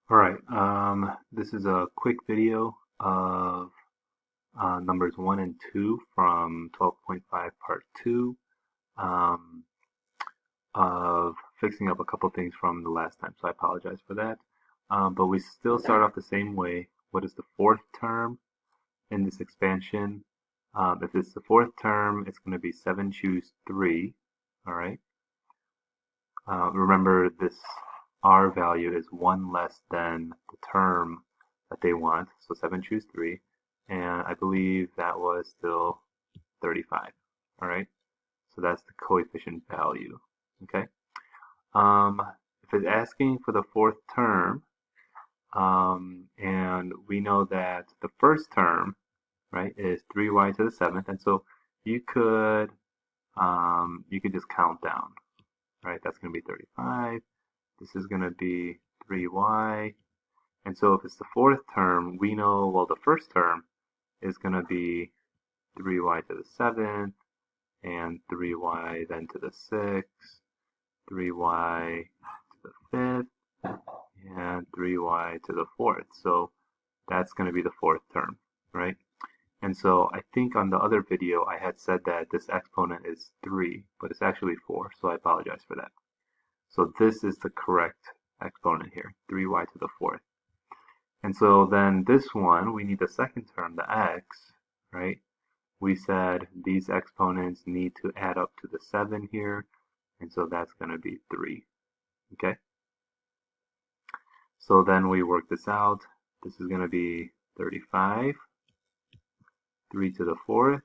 All right, this is a quick video of numbers 1 and 2 from 12.5 part 2 um, of fixing up a couple things from the last time, so I apologize for that. But we still start off the same way. What is the fourth term in this expansion? If it's the fourth term, it's going to be 7 choose 3, all right? Remember, this R value is 1 less than the term that they want, so 7 choose 3, and I believe that was still 35, all right? So that's the coefficient value, okay? If it's asking for the fourth term, and we know that the first term, right, is 3y to the 7th, and so you could just count down, right? That's going to be 35. This is going to be 3y. And so if it's the fourth term, we know, well, the first term is going to be 3y to the 7th, and 3y then to the 6th, 3y to the 5th, and 3y to the 4th. So that's going to be the fourth term, right? And so I think on the other video I had said that this exponent is 3, but it's actually 4, so I apologize for that. So this is the correct exponent here, 3y to the 4th. And so then this one, we need the second term, the x, right? We said these exponents need to add up to the 7 here, and so that's going to be 3, okay? So then we work this out. This is going to be 35, 3 to the 4th,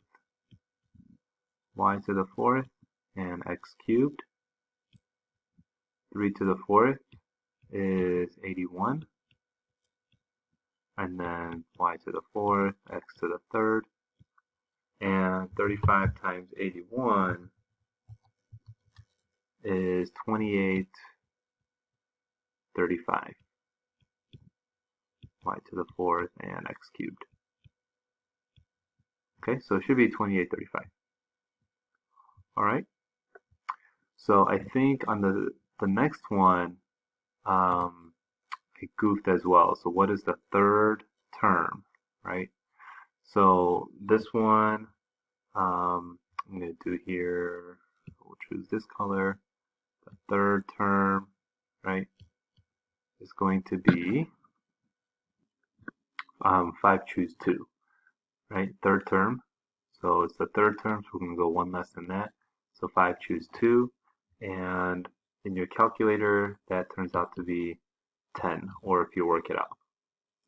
y to the 4th, and x cubed. 3 to the 4th is 81, and then y to the 4th, x to the 3rd, and 35 times 81 is 2835, y to the 4th, and x cubed. Okay, so it should be 2835. All right, so I think on the next one, I goofed as well. So what is the third term, right? So this one, I'm going to do here, we'll choose this color. The third term, right, is going to be 5 choose 2, right? Third term. So it's the third term, so we're going to go 1 less than that. So 5 choose 2, and in your calculator, that turns out to be 10, or if you work it out,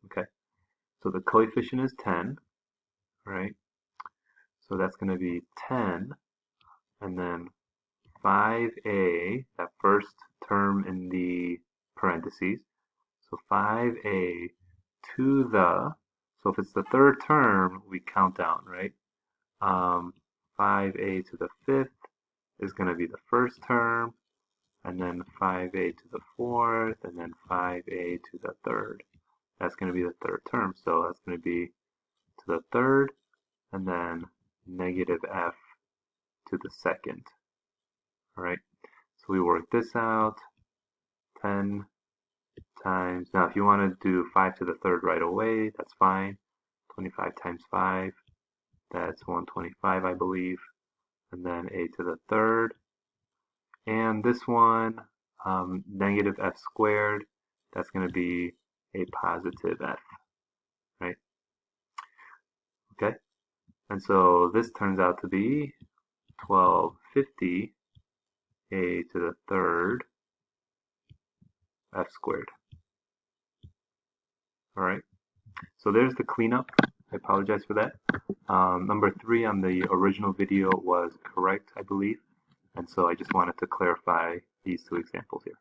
okay? So the coefficient is 10, right? So that's going to be 10, and then 5a, that first term in the parentheses. So 5a to the, so if it's the third term, we count down, right? 5a to the 5th is going to be the first term, and then 5a to the 4th, and then 5a to the 3rd. That's going to be the third term, so that's going to be to the 3rd, and then negative f to the 2nd. All right, so we work this out. 10 times, now if you want to do 5 to the 3rd right away, that's fine. 25 times 5, that's 125, I believe. And then a to the 3rd. And this one, negative f squared, that's going to be a positive f, right? Okay, and so this turns out to be 1250 a to the 3rd f squared. All right, so there's the cleanup. I apologize for that. Number 3 on the original video was correct, I believe. And so I just wanted to clarify these two examples here.